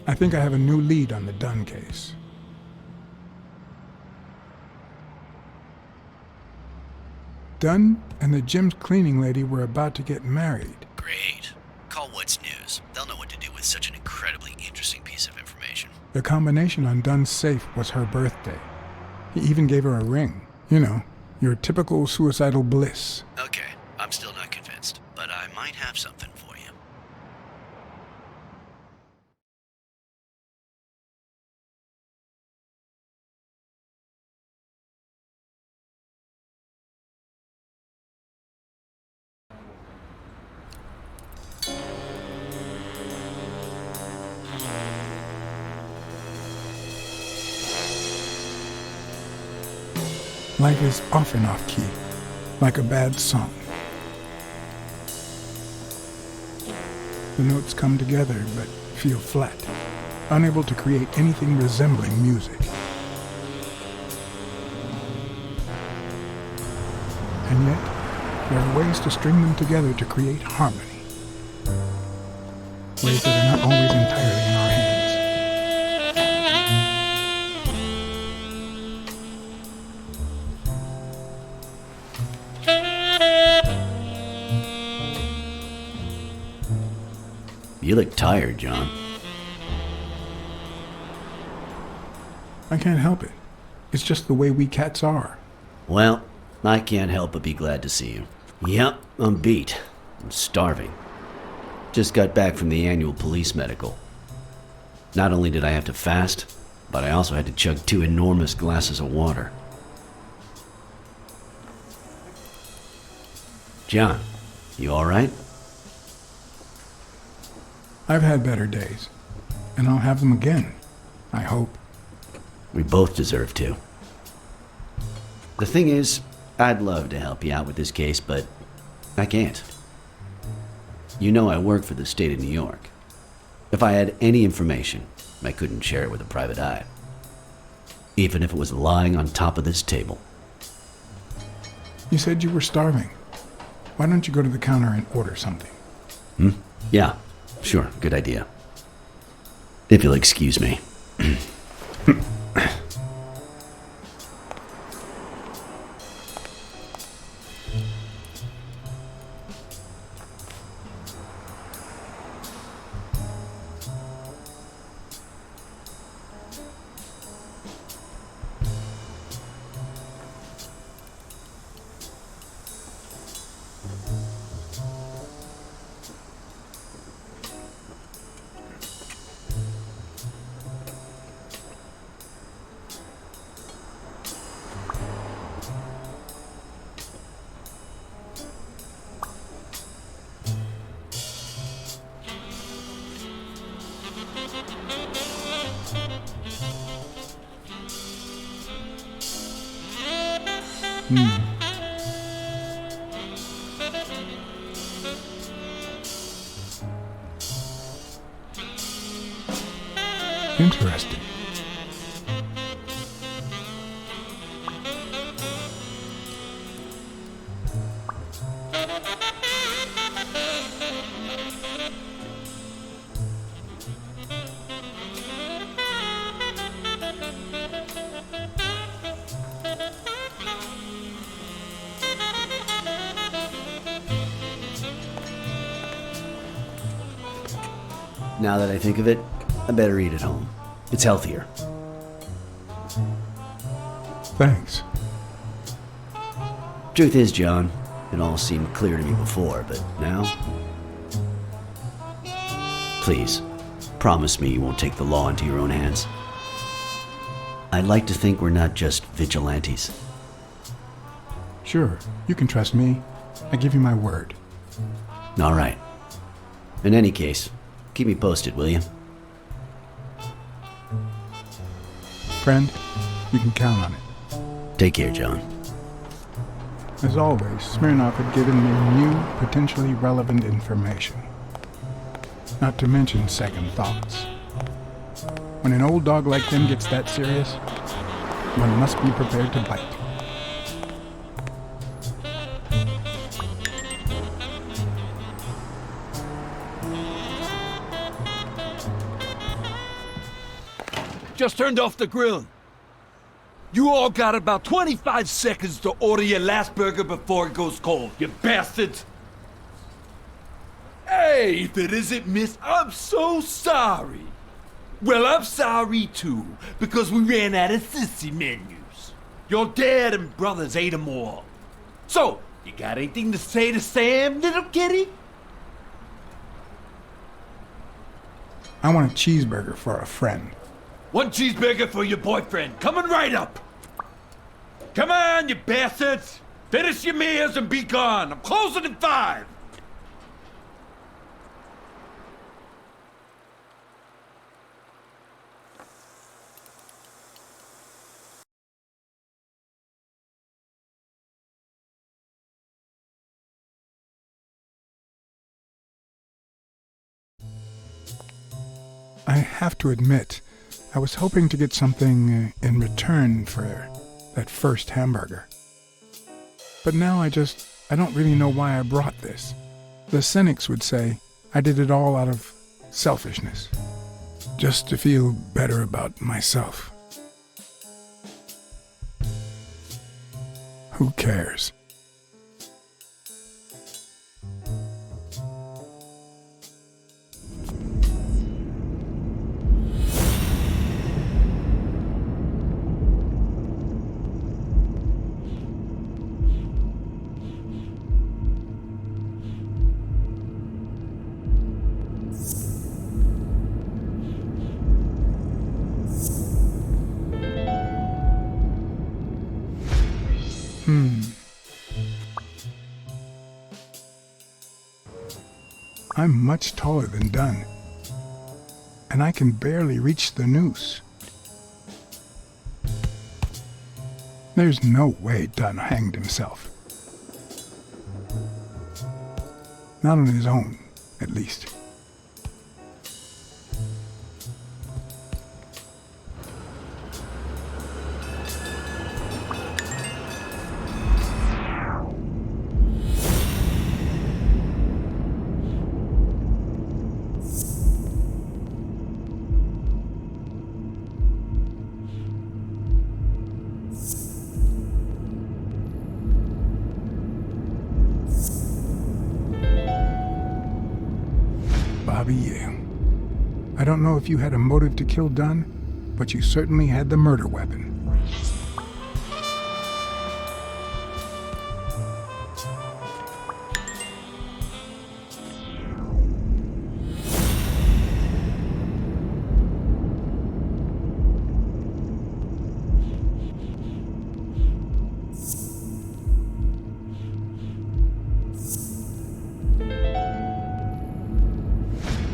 I think I have a new lead on the Dunn case. Dunn and the gym's cleaning lady were about to get married. Great. Call What's News. They'll know what to do with such an incredibly interesting piece of information. The combination on Dunn's safe was her birthday. He even gave her a ring. You know, your typical suicidal bliss. Okay, I'm still not convinced, but I might have something for you. Life is off and off key, like a bad song. The notes come together but feel flat, unable to create anything resembling music. And yet, there are ways to string them together to create harmony. Ways that are not always entirely in our hands. You look tired, John. I can't help it. It's just the way we cats are. Well, I can't help but be glad to see you. Yep, I'm beat. I'm starving. Just got back from the annual police medical. Not only did I have to fast, but I also had to chug 2 enormous glasses of water. John, you alright? I've had better days, and I'll have them again, I hope. We both deserve to. The thing is, I'd love to help you out with this case, but I can't. You know I work for the state of New York. If I had any information, I couldn't share it with a private eye. Even if it was lying on top of this table. You said you were starving. Why don't you go to the counter and order something? Yeah, sure, good idea. If you'll excuse me. Interesting. Now that I think of it, I better eat at home. It's healthier. Thanks. Truth is, John, it all seemed clear to me before, but now... Please, promise me you won't take the law into your own hands. I'd like to think we're not just vigilantes. Sure, you can trust me. I give you my word. All right. In any case, keep me posted, will you? Friend, you can count on it. Take care, John. As always, Smirnoff had given me new, potentially relevant information. Not to mention second thoughts. When an old dog like them gets that serious, one must be prepared to bite. Just turned off the grill. You all got about 25 seconds to order your last burger before it goes cold, you bastards! Hey, if it isn't Miss, I'm so sorry. Well, I'm sorry too, because we ran out of sissy menus. Your dad and brothers ate them all. So, you got anything to say to Sam, little kitty? I want a cheeseburger for a friend. One cheeseburger for your boyfriend, coming right up. Come on, you bastards! Finish your meals and be gone. I'm closing in 5. I have to admit, I was hoping to get something in return for that first hamburger. But now I don't really know why I brought this. The cynics would say I did it all out of selfishness, just to feel better about myself. Who cares? I'm much taller than Dunn, and I can barely reach the noose. There's no way Dunn hanged himself. Not on his own, at least. Bobby Yale. I don't know if you had a motive to kill Dunn, but you certainly had the murder weapon.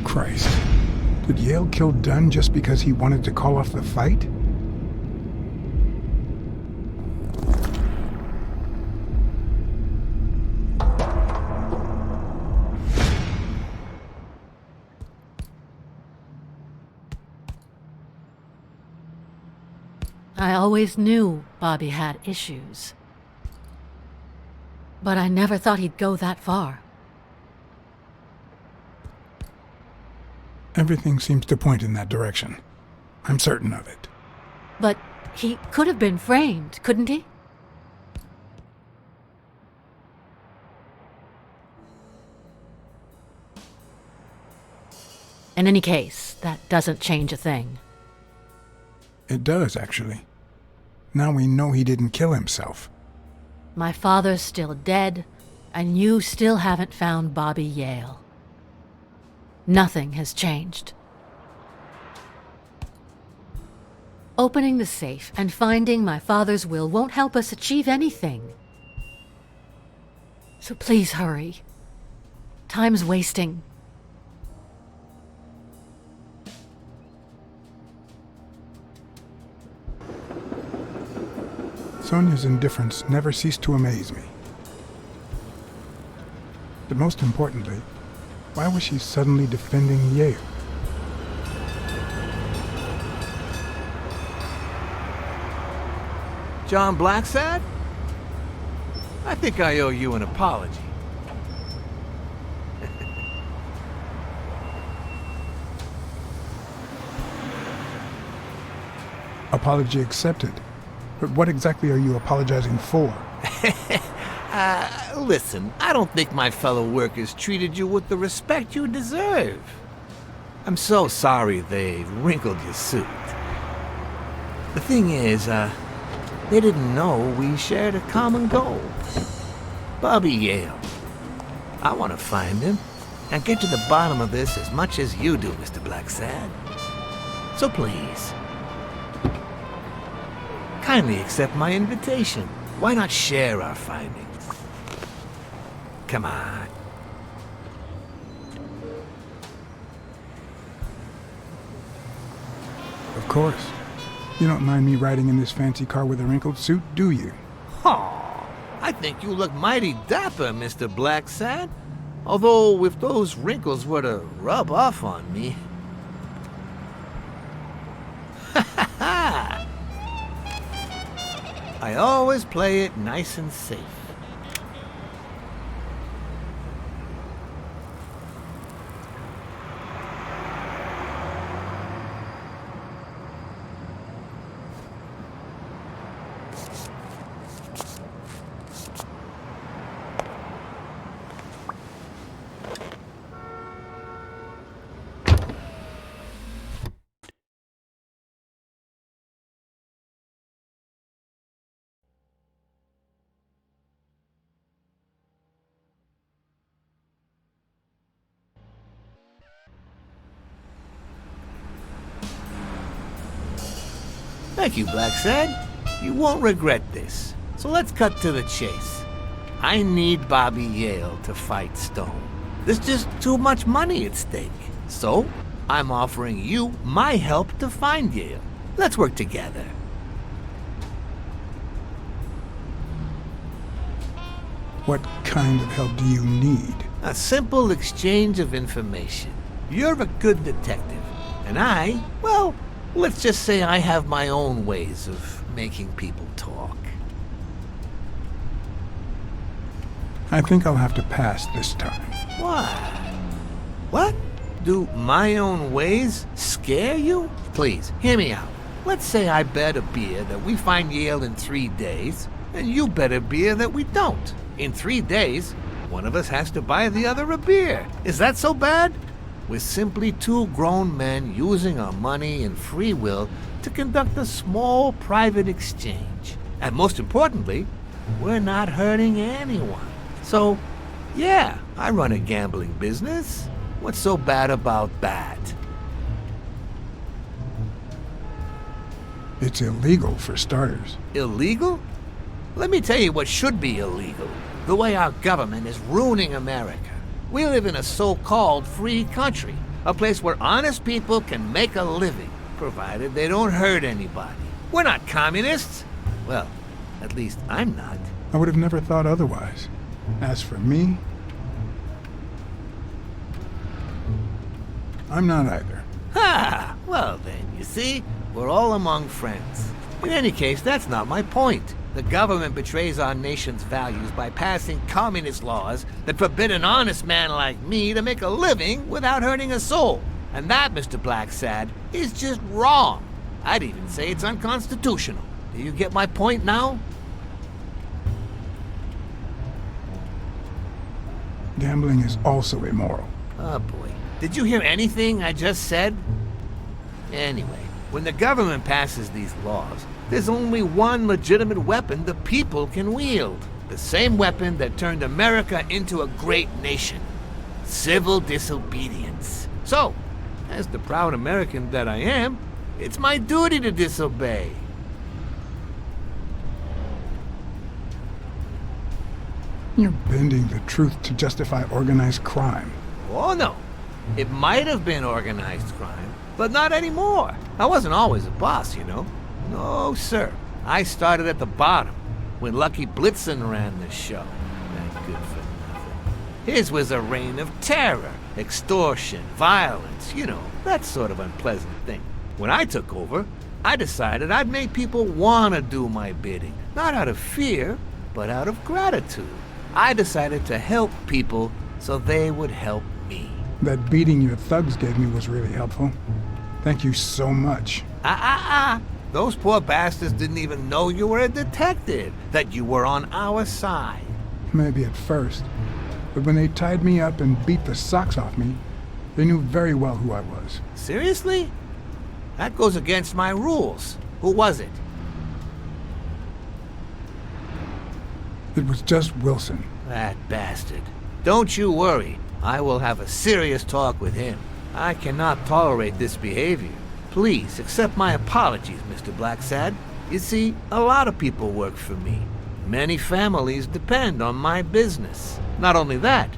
Christ. Did Yale kill Dunn just because he wanted to call off the fight? I always knew Bobby had issues. But I never thought he'd go that far. Everything seems to point in that direction. I'm certain of it. But he could have been framed, couldn't he? In any case, that doesn't change a thing. It does, actually. Now we know he didn't kill himself. My father's still dead, and you still haven't found Bobby Yale. Nothing has changed. Opening the safe and finding my father's will won't help us achieve anything. So please hurry. Time's wasting. Sonia's indifference never ceased to amaze me. But most importantly, why was she suddenly defending Yale? John Blacksad? I think I owe you an apology. Apology accepted. But what exactly are you apologizing for? Listen, I don't think my fellow workers treated you with the respect you deserve. I'm so sorry they wrinkled your suit. The thing is, they didn't know we shared a common goal. Bobby Yale. I want to find him and get to the bottom of this as much as you do, Mr. Blacksad. So please, kindly accept my invitation. Why not share our findings? Come on. Of course. You don't mind me riding in this fancy car with a wrinkled suit, do you? Aw, I think you look mighty dapper, Mr. Blacksad. Although, if those wrinkles were to rub off on me... I always play it nice and safe. Thank you, Blacksad. You won't regret this. So let's cut to the chase. I need Bobby Yale to fight Stone. There's just too much money at stake. So, I'm offering you my help to find Yale. Let's work together. What kind of help do you need? A simple exchange of information. You're a good detective, and I, well, let's just say I have my own ways of making people talk. I think I'll have to pass this time. What? What? Do my own ways scare you? Please, hear me out. Let's say I bet a beer that we find Yale in 3 days, and you bet a beer that we don't. In 3 days, one of us has to buy the other a beer. Is that so bad? We're simply two grown men using our money and free will to conduct a small private exchange. And most importantly, we're not hurting anyone. So, yeah, I run a gambling business. What's so bad about that? It's illegal for starters. Illegal? Let me tell you what should be illegal. The way our government is ruining America. We live in a so-called free country, a place where honest people can make a living, provided they don't hurt anybody. We're not communists. Well, at least I'm not. I would have never thought otherwise. As for me, I'm not either. Ha! Well then, you see, we're all among friends. In any case, that's not my point. The government betrays our nation's values by passing communist laws that forbid an honest man like me to make a living without hurting a soul. And that, Mr. Blacksad, is just wrong. I'd even say it's unconstitutional. Do you get my point now? Gambling is also immoral. Oh boy. Did you hear anything I just said? Anyway, when the government passes these laws, there's only one legitimate weapon the people can wield. The same weapon that turned America into a great nation. Civil disobedience. So, as the proud American that I am, it's my duty to disobey. You're bending the truth to justify organized crime. Oh no. It might have been organized crime, but not anymore. I wasn't always a boss, you know. No, sir. I started at the bottom, when Lucky Blitzen ran the show. That good for nothing. His was a reign of terror, extortion, violence, you know, that sort of unpleasant thing. When I took over, I decided I'd make people want to do my bidding. Not out of fear, but out of gratitude. I decided to help people so they would help me. That beating your thugs gave me was really helpful. Thank you so much. Those poor bastards didn't even know you were a detective, that you were on our side. Maybe at first, but when they tied me up and beat the socks off me, they knew very well who I was. Seriously? That goes against my rules. Who was it? It was just Wilson. That bastard. Don't you worry. I will have a serious talk with him. I cannot tolerate this behavior. Please accept my apologies, Mr. Blacksad. You see, a lot of people work for me. Many families depend on my business. Not only that,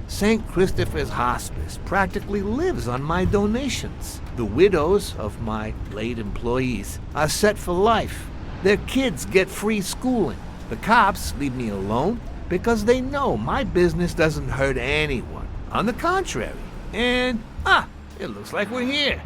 St. Christopher's Hospice practically lives on my donations. The widows of my late employees are set for life. Their kids get free schooling. The cops leave me alone because they know my business doesn't hurt anyone. On the contrary. And, it looks like we're here.